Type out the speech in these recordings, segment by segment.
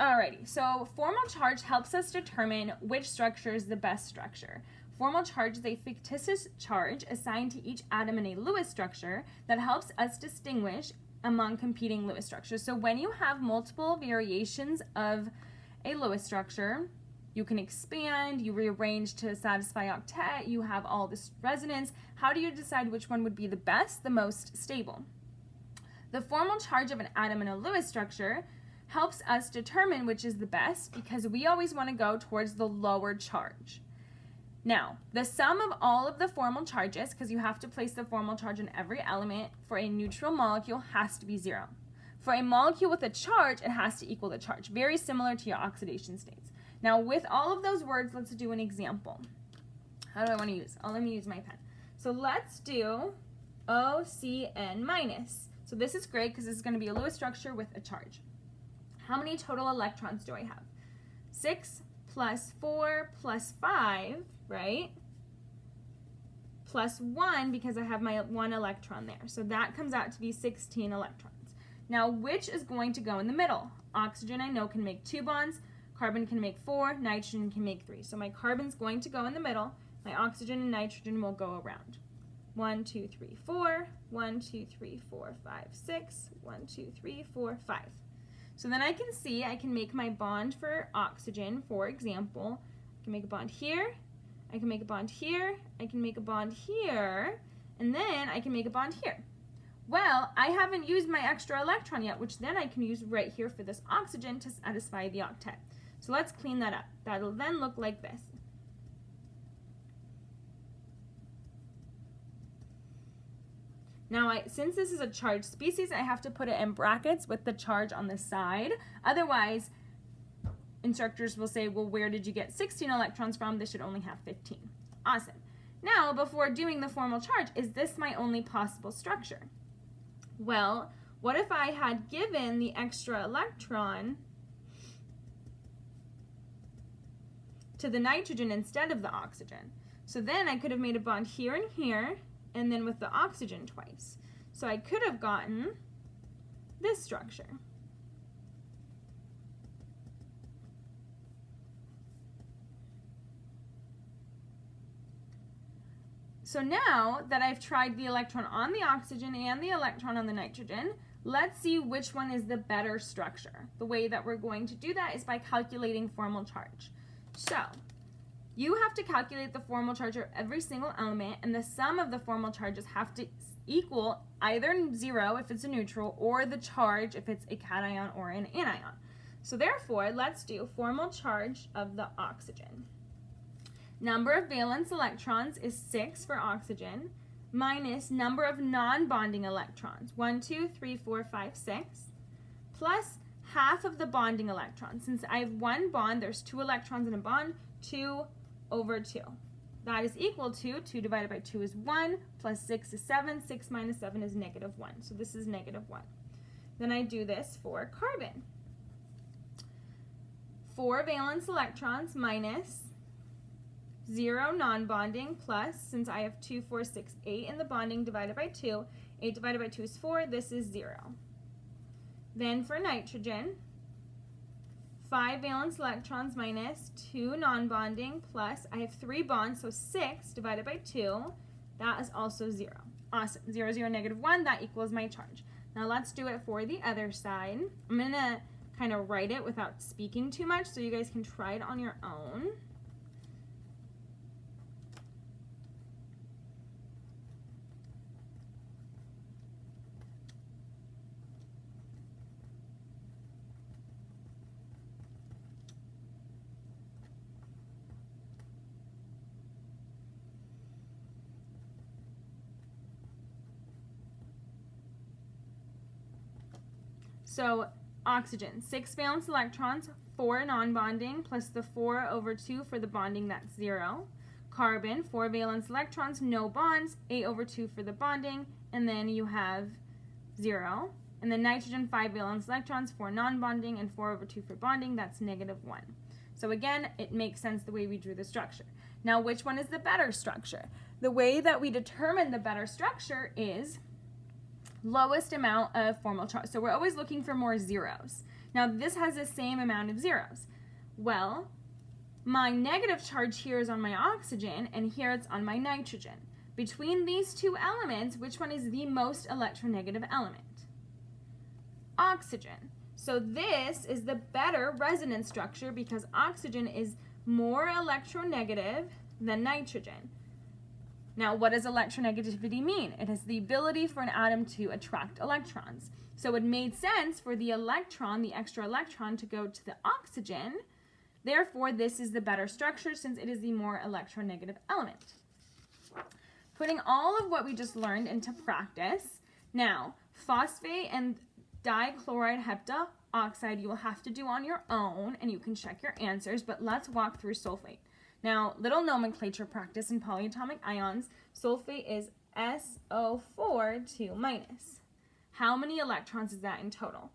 Alrighty, so formal charge helps us determine which structure is the best structure. Formal charge is a fictitious charge assigned to each atom in a Lewis structure that helps us distinguish among competing Lewis structures. So when you have multiple variations of a Lewis structure, you can expand, you rearrange to satisfy octet, you have all this resonance. How do you decide which one would be the best, the most stable? The formal charge of an atom in a Lewis structure helps us determine which is the best because we always want to go towards the lower charge. Now, the sum of all of the formal charges, because you have to place the formal charge in every element for a neutral molecule, has to be 0. For a molecule with a charge, it has to equal the charge, very similar to your oxidation states. Now, with all of those words, let's do an example. How do I want to use? Let me use my pen. So let's do OCN minus. So this is great because this is going to be a Lewis structure with a charge. How many total electrons do I have? 6 plus 4 plus 5, right? Plus 1 because I have my 1 electron there. So that comes out to be 16 electrons. Now, which is going to go in the middle? Oxygen, I know, can make 2 bonds. Carbon can make 4. Nitrogen can make 3. So my carbon's going to go in the middle. My oxygen and nitrogen will go around. 1, 2, 3, 4. 1, 2, 3, 4, 5, 6. 1, 2, 3, 4, 5. So then I can see I can make my bond for oxygen, for example. I can make a bond here, I can make a bond here, I can make a bond here, and then I can make a bond here. Well, I haven't used my extra electron yet, which then I can use right here for this oxygen to satisfy the octet. So let's clean that up. That'll then look like this. Now, since this is a charged species, I have to put it in brackets with the charge on the side. Otherwise, instructors will say, well, where did you get 16 electrons from? This should only have 15. Awesome. Now, before doing the formal charge, is this my only possible structure? Well, what if I had given the extra electron to the nitrogen instead of the oxygen? So then I could have made a bond here and here, and then with the oxygen twice. So I could have gotten this structure. So now that I've tried the electron on the oxygen and the electron on the nitrogen, let's see which one is the better structure. The way that we're going to do that is by calculating formal charge. So you have to calculate the formal charge of every single element, and the sum of the formal charges have to equal either 0 if it's a neutral or the charge if it's a cation or an anion. So therefore, let's do formal charge of the oxygen. Number of valence electrons is 6 for oxygen minus number of non-bonding electrons, 1, 2, 3, 4, 5, 6, plus half of the bonding electrons. Since I have 1 bond, there's 2 electrons in a bond, 2 over 2. That is equal to 2 divided by 2 is 1, plus 6 is 7, 6 minus 7 is negative 1. So this is negative 1. Then I do this for carbon. 4 valence electrons minus 0 non-bonding plus, since I have 2, 4, 6, 8 in the bonding divided by 2, 8 divided by 2 is 4, this is 0. Then for nitrogen, 5 valence electrons minus 2 non-bonding plus, I have 3 bonds, so 6 divided by 2, that is also 0. Awesome, 0, 0, negative 1, that equals my charge. Now let's do it for the other side. I'm going to kind of write it without speaking too much so you guys can try it on your own. So oxygen, 6 valence electrons, 4 non-bonding, plus the 4 over 2 for the bonding, that's 0. Carbon, 4 valence electrons, no bonds, 8 over 2 for the bonding, and then you have 0. And then nitrogen, 5 valence electrons, 4 non-bonding, and 4 over 2 for bonding, that's negative 1. So again, it makes sense the way we drew the structure. Now, which one is the better structure? The way that we determine the better structure is lowest amount of formal charge. So we're always looking for more zeros. Now this has the same amount of zeros. Well, my negative charge here is on my oxygen, and here it's on my nitrogen. Between these two elements, which one is the most electronegative element? Oxygen. So this is the better resonance structure because oxygen is more electronegative than nitrogen. Now, what does electronegativity mean? It is the ability for an atom to attract electrons. So it made sense for the electron, the extra electron, to go to the oxygen. Therefore, this is the better structure since it is the more electronegative element. Putting all of what we just learned into practice, now, phosphate and dichloride heptaoxide you will have to do on your own, and you can check your answers, but let's walk through sulfate. Now, little nomenclature practice in polyatomic ions. Sulfate is SO4 2 minus. How many electrons is that in total?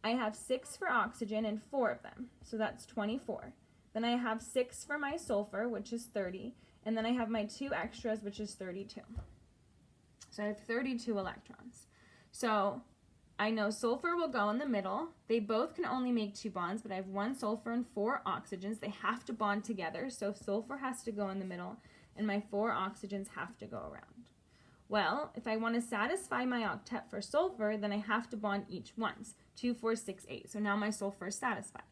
I have 6 for oxygen and 4 of them, so that's 24. Then I have 6 for my sulfur, which is 30, and then I have my 2 extras, which is 32. So I have 32 electrons. So I know sulfur will go in the middle. They both can only make 2 bonds, but I have 1 sulfur and 4 oxygens. They have to bond together, so sulfur has to go in the middle, and my 4 oxygens have to go around. Well, if I want to satisfy my octet for sulfur, then I have to bond each once, 2, 4, 6, 8. So now my sulfur is satisfied.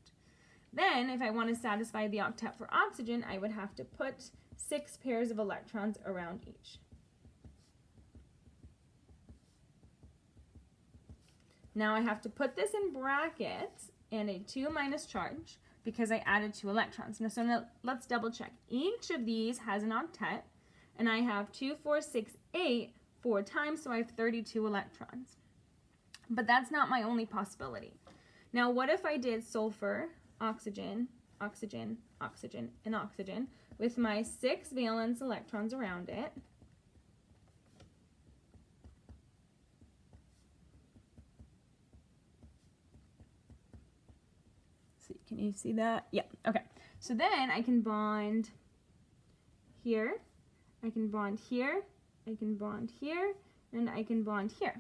Then, if I want to satisfy the octet for oxygen, I would have to put 6 pairs of electrons around each. Now I have to put this in brackets and a 2 minus charge because I added 2 electrons. Now let's double check. Each of these has an octet, and I have 2, 4, 6, 8 4 times, so I have 32 electrons. But that's not my only possibility. Now what if I did sulfur, oxygen, oxygen, oxygen, and oxygen with my 6 valence electrons around it? Can you see that? Yeah, okay. So then I can bond here, I can bond here, I can bond here, and I can bond here.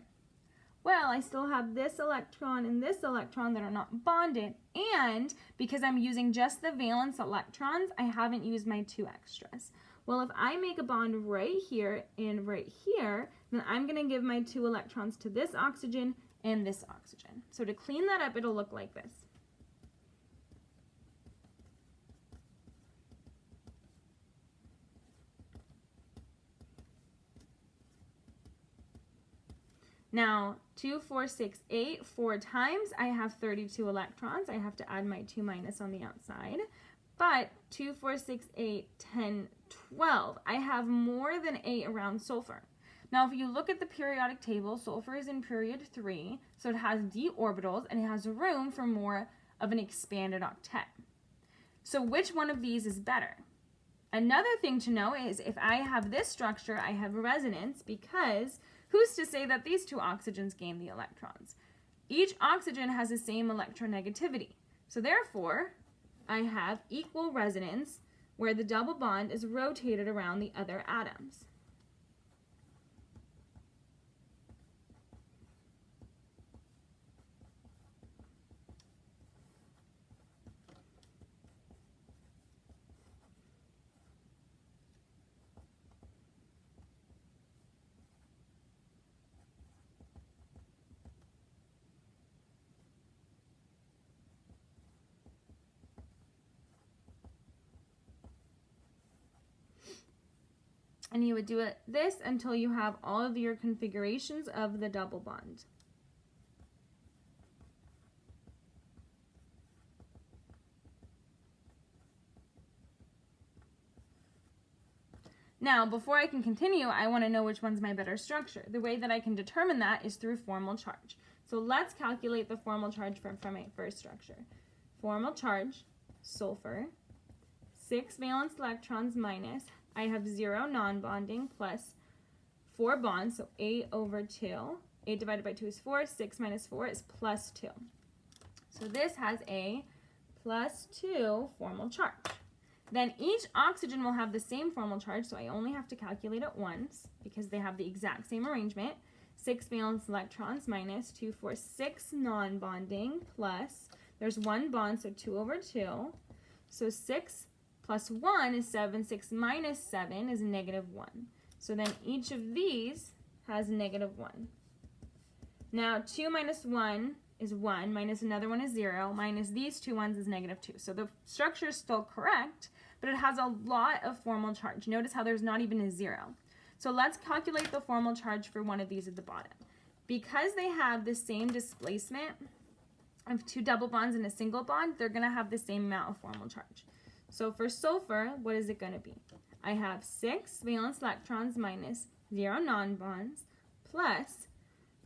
Well, I still have this electron and this electron that are not bonded, and because I'm using just the valence electrons, I haven't used my 2 extras. Well, if I make a bond right here and right here, then I'm going to give my 2 electrons to this oxygen and this oxygen. So to clean that up, it'll look like this. Now, 2, 4, 6, 8, 4 times, I have 32 electrons. I have to add my 2 minus on the outside. But 2, 4, 6, 8, 10, 12. I have more than 8 around sulfur. Now, if you look at the periodic table, sulfur is in period 3, so it has d orbitals, and it has room for more of an expanded octet. So which one of these is better? Another thing to know is if I have this structure, I have resonance because who's to say that these 2 oxygens gain the electrons? Each oxygen has the same electronegativity. So therefore, I have equal resonance where the double bond is rotated around the other atoms. And you would do this until you have all of your configurations of the double bond. Now, before I can continue, I want to know which one's my better structure. The way that I can determine that is through formal charge. So let's calculate the formal charge from my first structure. Formal charge, sulfur, 6 valence electrons minus, I have 0 non-bonding plus 4 bonds, so 8 over 2. 8 divided by 2 is 4. 6 minus 4 is plus 2. So this has a plus 2 formal charge. Then each oxygen will have the same formal charge, so I only have to calculate it once because they have the exact same arrangement. 6 valence electrons minus 2, 4, 6 non-bonding plus There's 1 bond, so 2 over 2. So 6 plus 1 is 7. 6 minus 7 is negative 1. So then each of these has negative 1. Now 2 minus 1 is 1, minus another one is 0, minus these 2 ones is negative 2. So the structure is still correct, but it has a lot of formal charge. Notice how there's not even a 0. So let's calculate the formal charge for one of these at the bottom. Because they have the same displacement of 2 double bonds and a single bond, they're going to have the same amount of formal charge. So for sulfur, what is it going to be? I have 6 valence electrons minus 0 non-bonds plus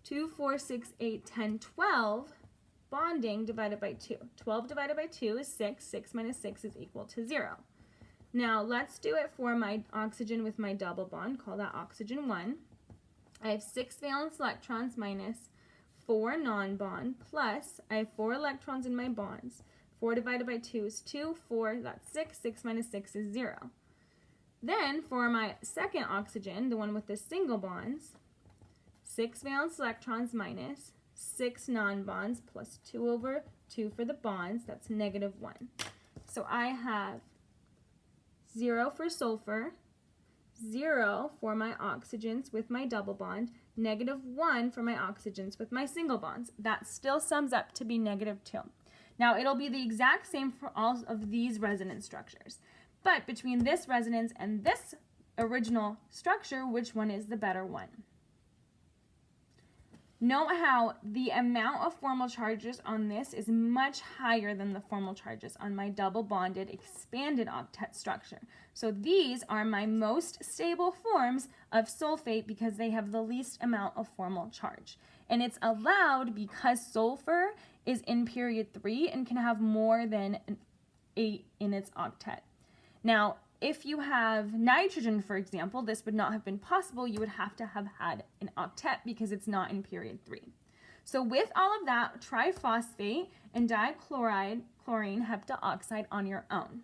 2, 4, 6, 8, 10, 12 bonding divided by 2. 12 divided by 2 is 6. 6 minus 6 is equal to 0. Now let's do it for my oxygen with my double bond. Call that oxygen 1. I have 6 valence electrons minus 4 non-bond plus I have 4 electrons in my bonds. 4 divided by 2 is 2. 4, that's 6. 6 minus 6 is 0. Then for my second oxygen, the one with the single bonds, 6 valence electrons minus 6 non-bonds plus 2 over 2 for the bonds, that's negative 1. So I have 0 for sulfur, 0 for my oxygens with my double bond, negative 1 for my oxygens with my single bonds. That still sums up to be negative 2. Now it'll be the exact same for all of these resonance structures. But between this resonance and this original structure, which one is the better one? Note how the amount of formal charges on this is much higher than the formal charges on my double bonded expanded octet structure. So these are my most stable forms of sulfate because they have the least amount of formal charge. And it's allowed because sulfur is in period 3 and can have more than an 8 in its octet. Now, if you have nitrogen, for example, this would not have been possible. You would have to have had an octet because it's not in period 3. So with all of that, try phosphate and dichlorine heptaoxide on your own.